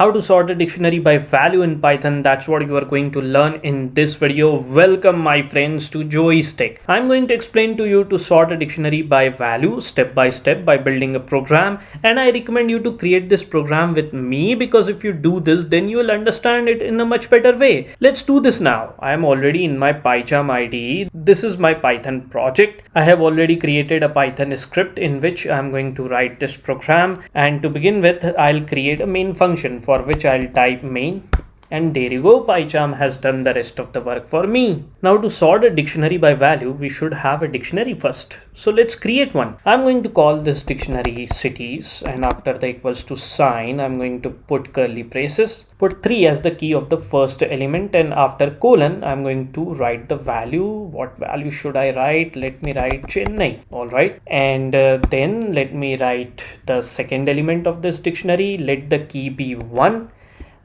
how to sort a dictionary by value in Python. That's what you are going to learn in this video. Welcome my friends to Joey's Tech. I'm going to explain to you to sort a dictionary by value step by step by building a program, and I recommend you to create this program with me because if you do this then you will understand it in a much better way. Let's do this now. I am already in my PyCharm IDE. This is my Python project. I have already created a Python script in which I'm going to write this program, and to begin with I'll create a main function for which I'll type main, and there you go, PyCharm has done the rest of the work for me. Now to sort a dictionary by value, we should have a dictionary first. So let's create one. I'm going to call this dictionary cities, and after the equals to sign, I'm going to put curly braces, put 3 as the key of the first element, and after colon, I'm going to write the value. What value should I write? Let me write Chennai. All right. And then let me write the second element of this dictionary. Let the key be 1.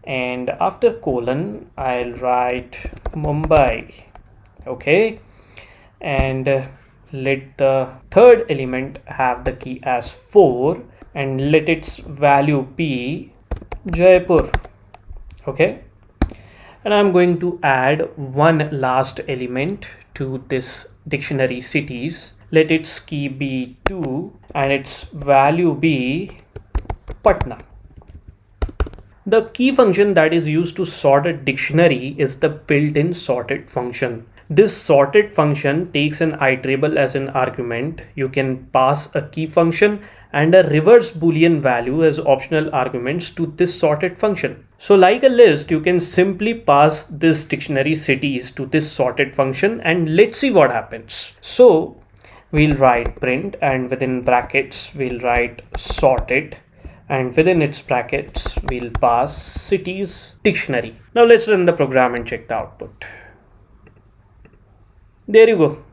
And after colon I'll write Mumbai. Okay, and let the third element have the key as 4 and let its value be Jaipur. Okay, and I'm going to add one last element to this dictionary cities. Let its key be 2 and its value be Patna. The key function that is used to sort a dictionary is the built-in sorted function. This sorted function takes an iterable as an argument. You can pass a key function and a reverse boolean value as optional arguments to this sorted function. So like a list, you can simply pass this dictionary cities to this sorted function, and let's see what happens. So we'll write print, and within brackets we'll write sorted, and within its brackets we'll pass cities dictionary. Now let's run the program and check the output. There you go.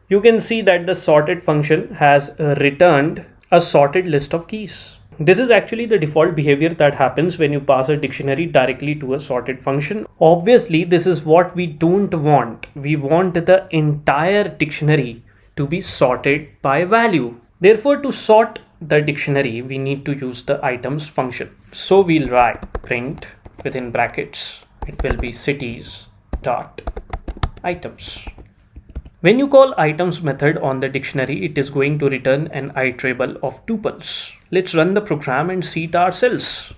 You can see that the sorted function has returned a sorted list of keys. This is actually the default behavior that happens when you pass a dictionary directly to a sorted function. Obviously this is what we don't want. We want the entire dictionary to be sorted by value. Therefore, to sort the dictionary we need to use the items function. So we'll write print within brackets, it will be cities dot items. When you call items method on the dictionary, it is going to return an iterable of tuples. Let's run the program and see it ourselves.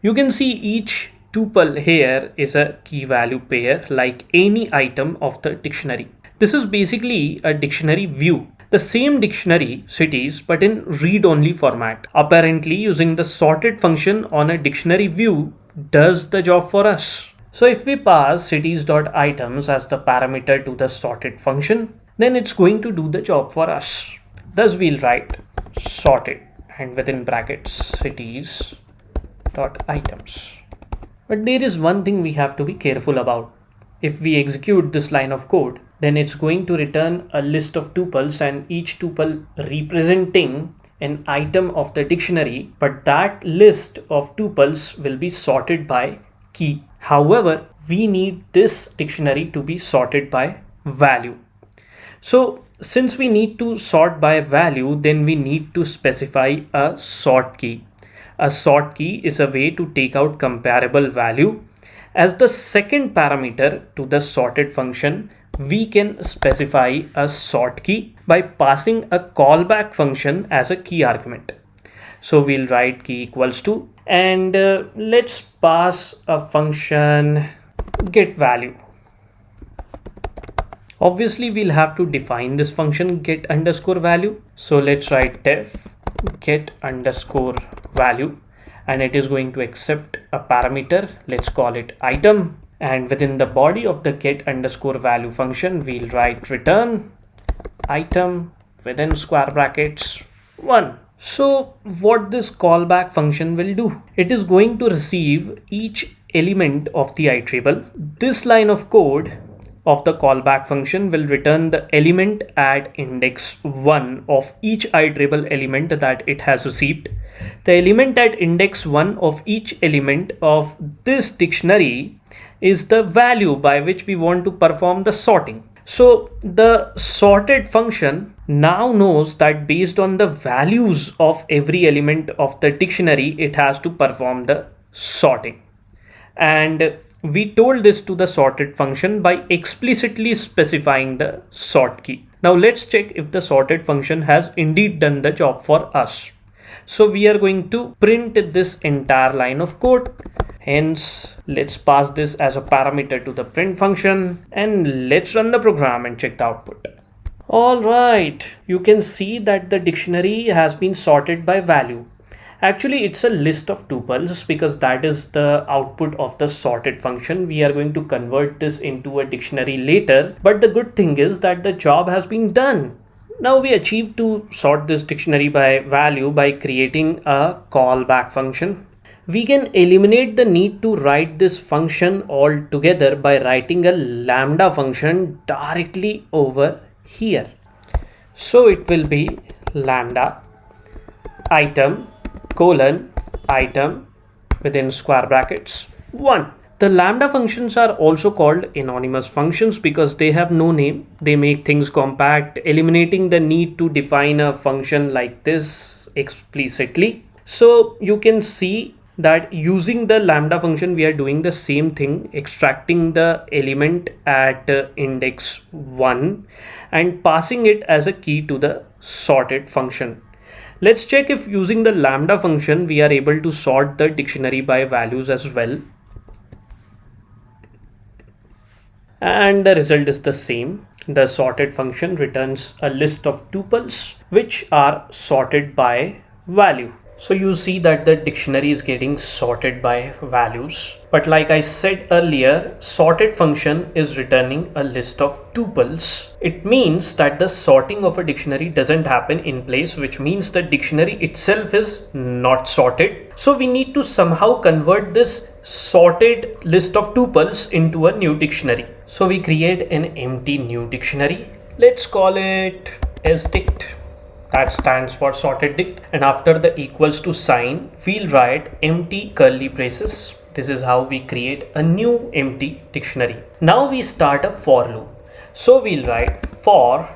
You can see each tuple here is a key value pair like any item of the dictionary. This is basically a dictionary view, the same dictionary cities but in read-only format. Apparently using the sorted function on a dictionary view does the job for us. So if we pass cities.items as the parameter to the sorted function, then it's going to do the job for us. Thus we'll write sorted and within brackets cities.items. But there is one thing we have to be careful about. If we execute this line of code, then it's going to return a list of tuples and each tuple representing an item of the dictionary, but that list of tuples will be sorted by key. However, we need this dictionary to be sorted by value. So since we need to sort by value, then we need to specify a sort key. A sort key is a way to take out comparable value. As the second parameter to the sorted function, we can specify a sort key by passing a callback function as a key argument. So we'll write key equals to, and let's pass a function get value. Obviously we'll have to define this function get underscore value. So let's write def get underscore value, and it is going to accept a parameter. Let's call it item, and within the body of the get underscore value function we'll write return item within square brackets 1. So what this callback function will do, it is going to receive each element of the iterable. This line of code of the callback function will return the element at index 1 of each iterable element that it has received. The element at index 1 of each element of this dictionary is the value by which we want to perform the sorting. So the sorted function now knows that based on the values of every element of the dictionary, it has to perform the sorting. And we told this to the sorted function by explicitly specifying the sort key. Now let's check if the sorted function has indeed done the job for us. So we are going to print this entire line of code. Hence, let's pass this as a parameter to the print function and let's run the program and check the output. Alright, you can see that the dictionary has been sorted by value. Actually, it's a list of tuples because that is the output of the sorted function. We are going to convert this into a dictionary later, but the good thing is that the job has been done. Now we achieved to sort this dictionary by value by creating a callback function. We can eliminate the need to write this function altogether by writing a lambda function directly over here. So it will be lambda item colon item within square brackets 1. The lambda functions are also called anonymous functions because they have no name. They make things compact, eliminating the need to define a function like this explicitly. So you can see that using the lambda function, we are doing the same thing, extracting the element at index 1 and passing it as a key to the sorted function. Let's check if using the lambda function, we are able to sort the dictionary by values as well. And the result is the same. The sorted function returns a list of tuples which are sorted by value. So you see that the dictionary is getting sorted by values. But like I said earlier, sorted function is returning a list of tuples. It means that the sorting of a dictionary doesn't happen in place, which means the dictionary itself is not sorted. So we need to somehow convert this sorted list of tuples into a new dictionary. So we create an empty new dictionary. Let's call it sdict. That stands for sorted dict, and after the equals to sign, we'll write empty curly braces. This is how we create a new empty dictionary. Now we start a for loop. So we'll write for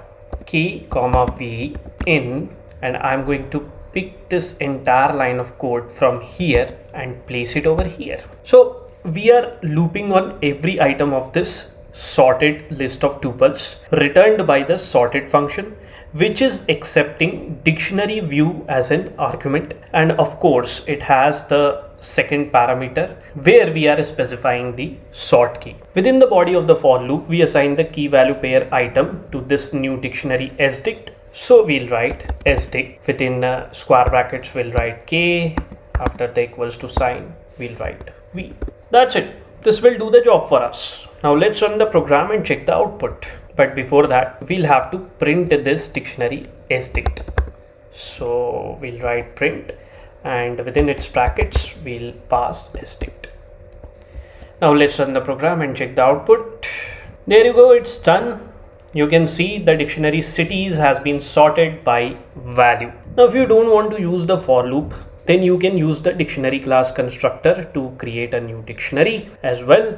k comma v in, and I'm going to pick this entire line of code from here and place it over here. So we are looping on every item of this sorted list of tuples returned by the sorted function, which is accepting dictionary view as an argument, and of course it has the second parameter where we are specifying the sort key. Within the body of the for loop, we assign the key value pair item to this new dictionary sdict. So we'll write sdict within square brackets, we'll write k, after the equals to sign we'll write v. That's it. This will do the job for us. Now let's run the program and check the output. But before that, we'll have to print this dictionary sdict. So we'll write print, and within its brackets, we'll pass sdict. Now let's run the program and check the output. There you go, it's done. You can see the dictionary cities has been sorted by value. Now if you don't want to use the for loop, then you can use the dictionary class constructor to create a new dictionary as well.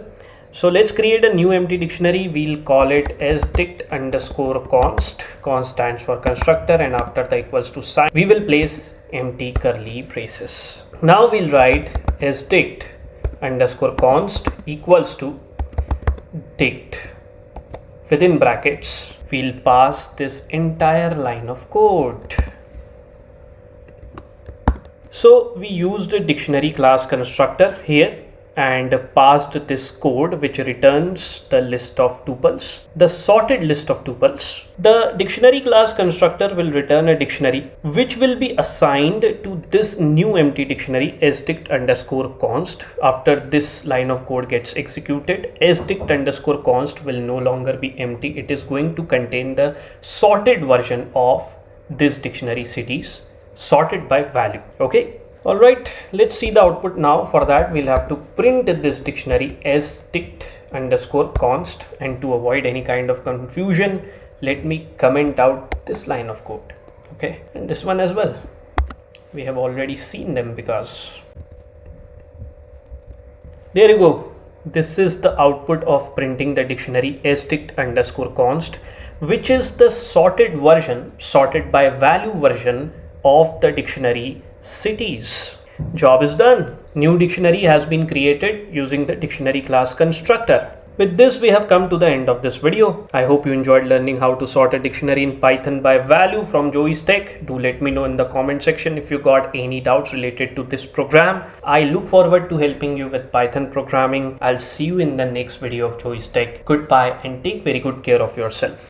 So let's create a new empty dictionary. We'll call it sdict underscore const. Const stands for constructor, and after the equals to sign, we will place empty curly braces. Now we'll write sdict underscore const equals to dict. Within brackets, we'll pass this entire line of code. So we used a dictionary class constructor here and passed this code which returns the list of tuples, the sorted list of tuples. The dictionary class constructor will return a dictionary which will be assigned to this new empty dictionary sdict underscore const. After this line of code gets executed, sdict underscore const will no longer be empty. It is going to contain the sorted version of this dictionary cities, sorted by value. Okay. Alright, let's see the output now. For that, we'll have to print this dictionary sdict underscore const, and to avoid any kind of confusion, let me comment out this line of code. Okay, and this one as well. We have already seen them because there you go. This is the output of printing the dictionary strict_const, which is the sorted version, sorted by value version of the dictionary cities. Job is done. New dictionary has been created using the dictionary class constructor. With this, we have come to the end of this video. I hope you enjoyed learning how to sort a dictionary in Python by value from Joey's Tech. Do let me know in the comment section if you got any doubts related to this program. I look forward to helping you with Python programming. I'll see you in the next video of Joey's Tech. Goodbye and take very good care of yourself.